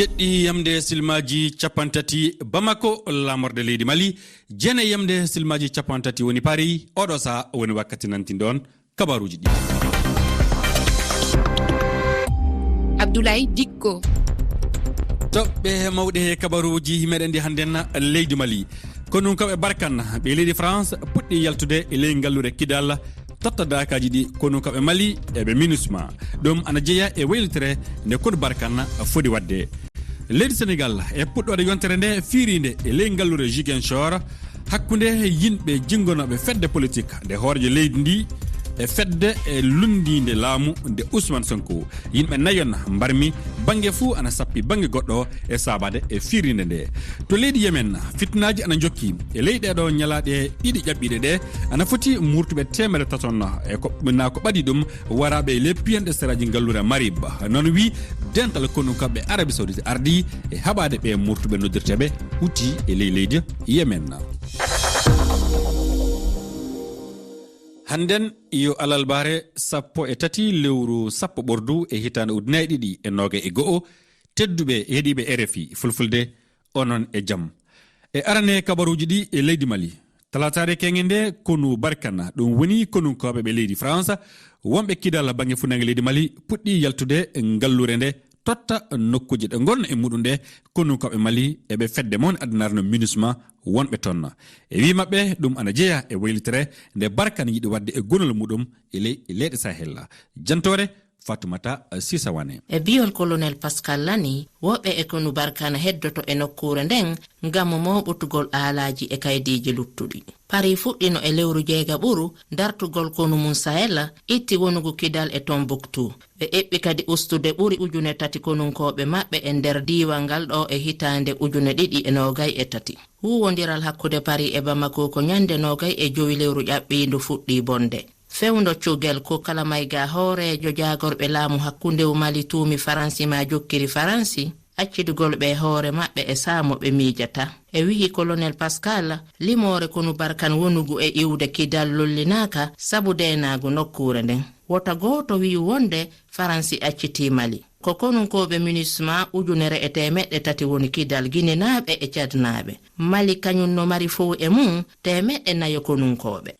jeddi yamde silmaji capantati Bamako lamorde leydi Mali jene yamde silmaji capantati woni Paris odo sa woni wakkati nantindon kabaruji di Abdoulaye Dikko toɓɓe mawɗe kabaruji meɗen di handen leydi Mali kono ko be barkan be leydi France puɗɗi yaltude e ley ngallure kidal totta dakaji ɗi kono ko be Mali e be MINUSMA ɗum ana jeeya e waylitere nde kono barkan fodi wadde leydi Sénégal e puɗɗode yontere nde fiirinde e ley ngallure Ziguinchor hakkunde yimɓe jingonoɓe fedde politique nde hoorje leydi ndi e fedde e lundinde laamu nde Ousmane Sonko yimɓe nayon mbarmi bange fu ana sappi bange goddo e sabade e firinde nde to leydi Yemen fitnaji ana jokki e leyde do nyalaade didi jabbide de ana foti murtube temere taton e ko na ko badi dum warabe le piyende seraji ngallura Marib non wi dental konu kabbe Arabie Saoudite ardi e habade be murtube noddirtebe huti e leydi Yemen. Handen yo alalbare sappo e tati lewru sappo bordu e hitande udnay didi e noge e go'o teddube hedibe RFI fulfulde onon e jam e arane kabaruji di e leydi Mali talatare kengende konu barkana dum woni konu kobe be leydi France wombe kidal bangi funange leydi Mali puddi yaltude ngallure nde totta nokkuje de gon e mudunde konu kobe Mali e be fedde mon adnarno MINUSMA wonbe tonna e wi mabbe dum ana jeeya e waylitere nde barkan yidi wadde e gonol mudum e leyde Sahel jantore Fatoumata Sisawane e biol colonel Pascal Lani wobe e konu barkana heddoto e nokkure nden ngam moɓutugol alaji e kaydiji luttudi Paris fuɗɗino e lewru jeega ɓuru dartugol konu mum Sahel itti wonugo kidal e Tombouctou ɓe eɓɓi kadi ustude ɓuri ujune tati konunkoɓe maɓɓe e nder diiwal ngal ɗo e hitande ujune ɗiɗi e nogay e tati huwodiral hakkude Paris e Bamako ko nyande nogay e jowi lewru ƴaɓɓindu fuɗɗi bonde fewndo cugel ko kala mayga hoorejo jagorɓe laamu hakkunde Mali tuumi Faransi ma jokkiri Faransi accidugol ɓe hoore maɓɓe e saamo ɓe miijata e wihi colonel Pascal limore konu barkan wonugu e iwde kidal lollinaka sabu denagu nokkure nden wota goto wi wonde Faransi acciti Mali ko konunkoɓe MINUSMA ujunere e temeɗɗe tati woni kidal guinenaɓe e cadnaɓe Mali kañum no mari fof e mum temeɗɗe nayo konunkoɓe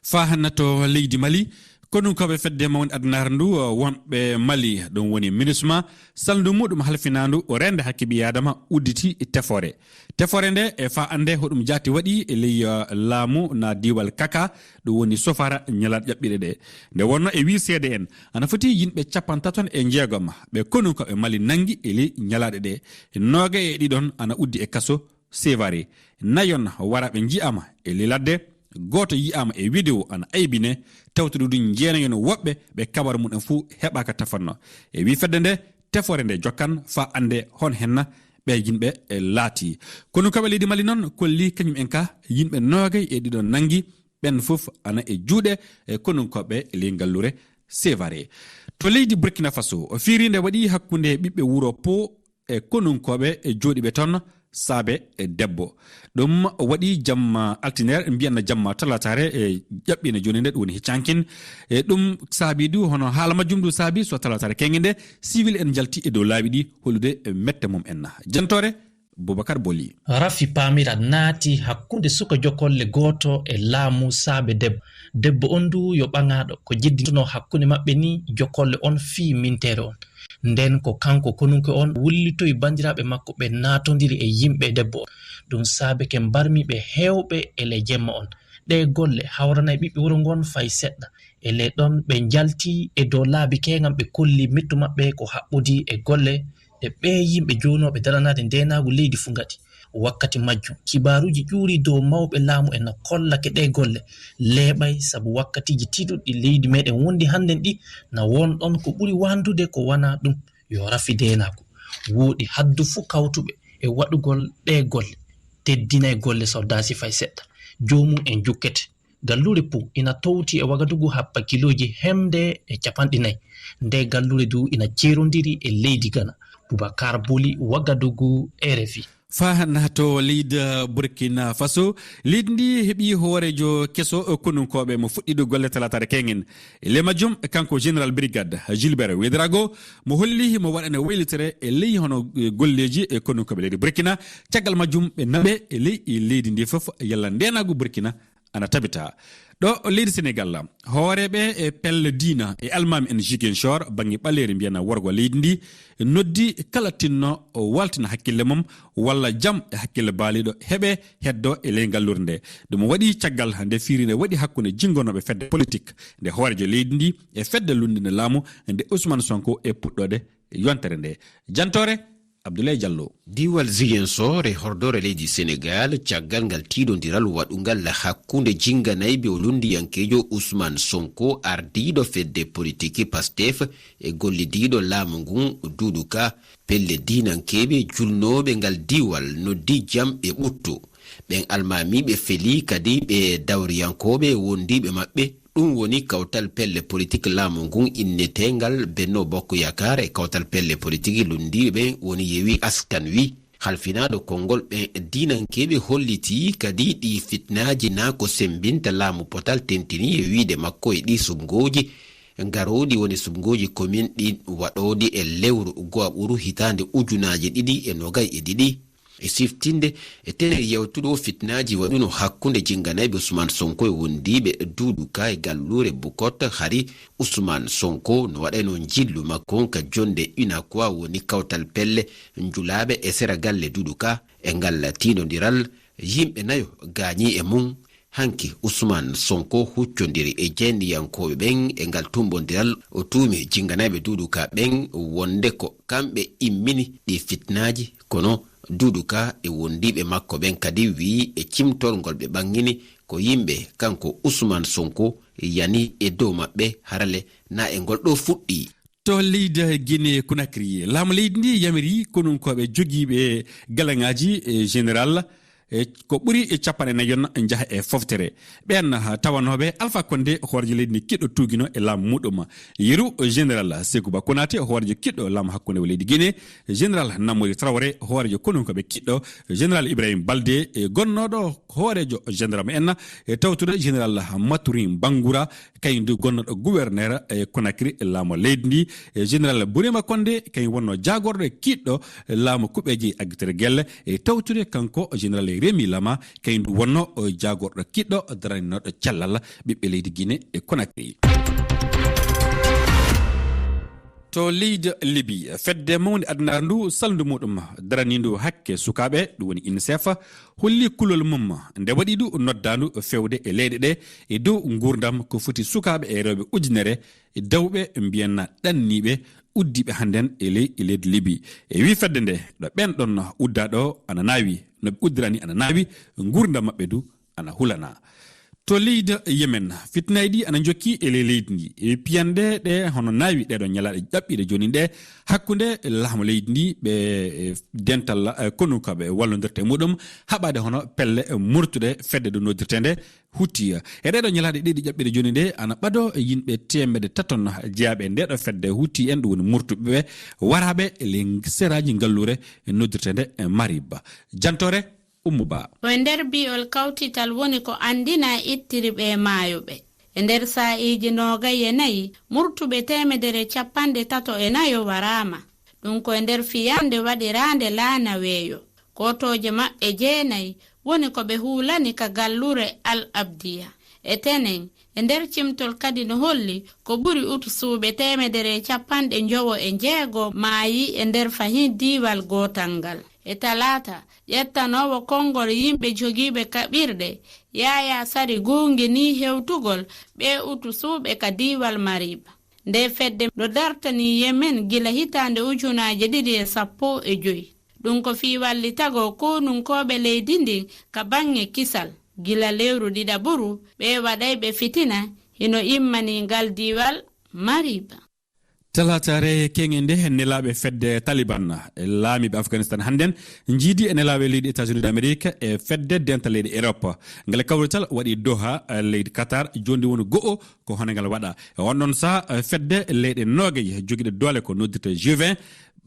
fa hannato leydi Mali konu ko be fedde mawon adnar ndu wonbe Mali don woni MINUSMA saldu mudum halfinandu o rende hakkibi adama udditi tefore nde e fa ande hodum jati wadi e ley laamu na diwal kaka do woni sofara nyalad jabbide de nde wonno e wi CDN ana foti yimbe capantaton e jeegom be konu ko be Mali nangi e ley nyalade de noge e didon ana uddi e kaso sévaré nayon warabe jiama e ley ladde goto yi'ama e video ana aybine tawtudu dun jeenayon wobbe be kabar mudum fu heba ka tafanno e wi fedde nde tefore nde jokkan fa ande hon henna be yimbe e laati kono ko leydi Mali non kolli kanyum enka yimbe nogay e didon nangi ben fof ana e juude e kono ko be le ngallure sévaré to leydi Burkina Faso o fiirinde wadi hakkunde bibbe wuro po e kono ko be e jodi be ton sabe e debbo dum wadi jamma altiner mbiyanna jamma talatare e jabbine joni nde woni hicankin e dum saabidu hono hala majjumdu saabi so talatare kengende civil en jalti e do laabidi holude mette mum enna jantore Boubacar Boli rafi pamira naati hakkunde suka jokolle goto e laamu saabe debbo on du yo bangado ko jiddino hakkunde mabbe ni jokolle on fi mintere on nden ko kanko konunko on wullitoy bandiraɓe makko ɓe natodiri e yimɓe debbo ɗum saabe ke mbarmiɓe hewɓe e le jemma on ɗe golle hawranay ɓiɓɓe wuro ngon fay seɗɗa e le ɗon ɓe jalti e dow laabi kegam ɓe kolli mittu maɓɓe ko haɓɓudi e golle ɗe ɓe yimɓe jonoɓe daranade ndenagu leydi fu gati wakkati majjum kibaruji ƴuuri dow mawɓe laamu en kollake ɗe golle leeɓay sabu wakkatiji tiɗuɗɗi leydi meɗen wondi hannden ɗi na won ɗon ko ɓuri wandude ko wana ɗum yo rafi denaku woodi haddu fu kawtuɓe e waɗugol ɗe golle teddinay golle soldasi fay seɗɗa jomum en jukkete gallure pu ina towti e Wagadugu happa kiloji hemde e capanɗe 4 nde gallure du ina ceerondiri e leydi Ghana Boubacar Boli Wagadugu RFI fa nato leydi Burkina Faso leydi ndi heɓi hoorejo keso konunkoɓe mo fuɗɗiɗo golle talatare kengen le majjum kanko général brigade Gilbert Ouédraogo mo holli mo waɗane waylitere e ley hono golleji e konunkoɓe leydi Burkina caggal majjum ɓe naɓe e ley leydi ndi fof yalla ndenagu Burkina ana tabita ɗo leydi Sénégal hooreɓe e pelle diina e almami en Ziguinchor bangi ɓaleeri mbiyana worgo leydi ndi noddi kala tinno waltina hakkille mum walla jam e hakkille baaliɗo heɓe heddo e ley ngallurde nde ɗum waɗi caggal nde fiirinde waɗi hakkunde jingonoɓe fedde politique nde hoorejo leydi ndi e fedde lundinde laamu nde Ousmane Sonko e puɗɗode yontere nde jantore Abdoulaye Diallo. Diwal Ziguinchor e hordore leydi Sénégal caggal ngal tiɗodiral waɗugal hakkunde jinganayɓe o lundiyankejo Ousmane Sonko ardiɗo fedde politique Pastef e gollidiɗo laamu ngun Doudou Ka pelle dinankeɓe julnoɓe ngal diwal noddi jam ɓe ɓuttu ɓen almamiɓe feli kadi ɓe dawriyankoɓe wondiɓe maɓɓe ɗum woni kawtal pelle politique laamu ngun innetengal Benno Bokk Yakaar e kawtal pelle politique lundiɓe woni Yewwi Askan Wi halfinaɗo konngol ɓen dinankeɓe holliti kadi ɗi fitnaji na ko sembinta laamu potal tentini e wiide makko e ɗi sumgoji garoɗi woni sumgoji commune ɗi waɗoɗi e lewru goaɓuru hitande ujunaji ɗiɗi e nogay e ɗiɗi e siftinde e tener yewtuɗo fitnaji waɗuno hakkunde jinganayɓe Ousmane Sonko e wondiɓe Doudou Ka e gallure Bukot hari Ousmane Sonko no waɗano jillu makko ka jonde UNACOIS woni kawtal pelle julaɓe e sera galle Doudou Ka e ngal tinodiral yimɓe nayo gañi e mum hanki Ousmane Sonko huccodiri e jendiyankoɓe ɓen e ngal tumbodiral o tuumi jinganayɓe Doudou Ka ɓen wonde ko kamɓe immini ɗi fitnaji kono Doudou Ka e wondiɓe makko ɓen kadi wi e cimtorgol ɓe ɓangini ko yimɓe kanko Ousmane Sonko yani e dow maɓɓe harale na e ngol ɗo fuɗɗi. To leydi Guinée Conakry laamu leydi ndi yamiri konunkoɓe jogiiɓe galaŋaji général ko ɓuri e capanɗe nayon jaha e foftere ɓen tawanoɓe Alpha Condé hoorejo leydi ndi kiɗɗo tugino e laamu muɗum yeru général Sékouba Konaté hoorejo kiɗɗo laamu hakkunde leydi Guinée général Namori Traoré hoorejo konunkoɓe kiɗɗo général Ibrahima Baldé e gonnoɗo hoorejo gendarme en e tawtude général Maturin Bangoura kañum gonnoɗo gouverneur e Conakry laamu leydi ndi général Bourima Condé kañum wonno jagorɗo e kiɗɗo laamu kuɓeji aggitere guelle e tawtude kanko général Rémi Lama kañum wonno jagorɗo kiɗɗo daranoɗo cellal ɓiɓɓe leydi Guinée e Conakry. To leydi Libye fedde mawde aduna ndu saldu muɗum daranindu hakke sukaɓe ɗum woni UNICEF holli kulol mum nde waɗi du noddandu fewde e leyɗe ɗe e dow gurdam ko foti sukaɓe e rewɓe ujunere e dawɓe mbiyanna ɗanniɓe uddiɓe hannden e leydi Libye e wi fedde nde ɗo ɓen ɗon uddaɗo ana nawi no ɓe uddirani ana nawi gurdam maɓɓe du ana hulana. To leydi Yemen fitnayi ɗi ana jokki e leydi ndi e piyande ɗe hono nawi ɗeɗo ñalaɗe ƴaɓɓiɗe joni ɗe hakkunde laamu leydi ndi ɓe dental konunkoɓe wallodirte muɗum haɓade hono pelle murtude fedde ɗo noddirte nde hutti e ɗeɗo ñalaɗe ɗiɗi ƴaɓɓiɗe joni ɗe ana ɓaɗo yimɓe temedde taton jeeyaɓe ndeɗo fedde hutti en ɗum woni murtuɓeɓe waraɓe le seraji ngallure noddirte nde Mariba jantore Ummuba. O nder biol kawtital woni ko andina ittiriɓe maayoɓe e nder sa'iji 24 murtuɓe 134 warama ɗum ko e nder fiyande waɗirande laana weeyo kotoje maɓɓe 9 woni ko ɓe hulani ka gallure Al Abdiya e tenen e nder cimtol kadi no holli ko ɓuri utusuɓe 196 maayi e nder fahin diwal gotal ngal e talata ƴettanowo konngol yimɓe jogiiɓe kaɓirɗe Yaya Sari gungi ni hewtugol ɓe utusuɓe ka diwal Mariba nde fedde ɗo dartani Yemen gila hitande 2015 ɗum ko fi wallitago konunkoɓe leydi ndin ka bange kisal gila lewru ɗiɗaɓuru ɓe waɗayɓe fitina hino immani ngal diwal Mariba. talatare kengende nelaɓe fedde taliban e laamiɓe afghanistan hannden jiidi e nelaɓe leydi états-unis d'amérique e fedde denta leydi europe ngale kawrital waɗi doha leydi qatar jondi woni go'o ko hono ngal waɗa e wonɗon saha fedde leyɗe nogayi joguiɗe doole ko noddirte G20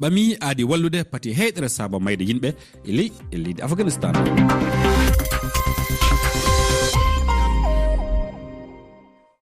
ɓami aadi wallude pati heyɗere saba mayde yimɓe e leydi afghanistan.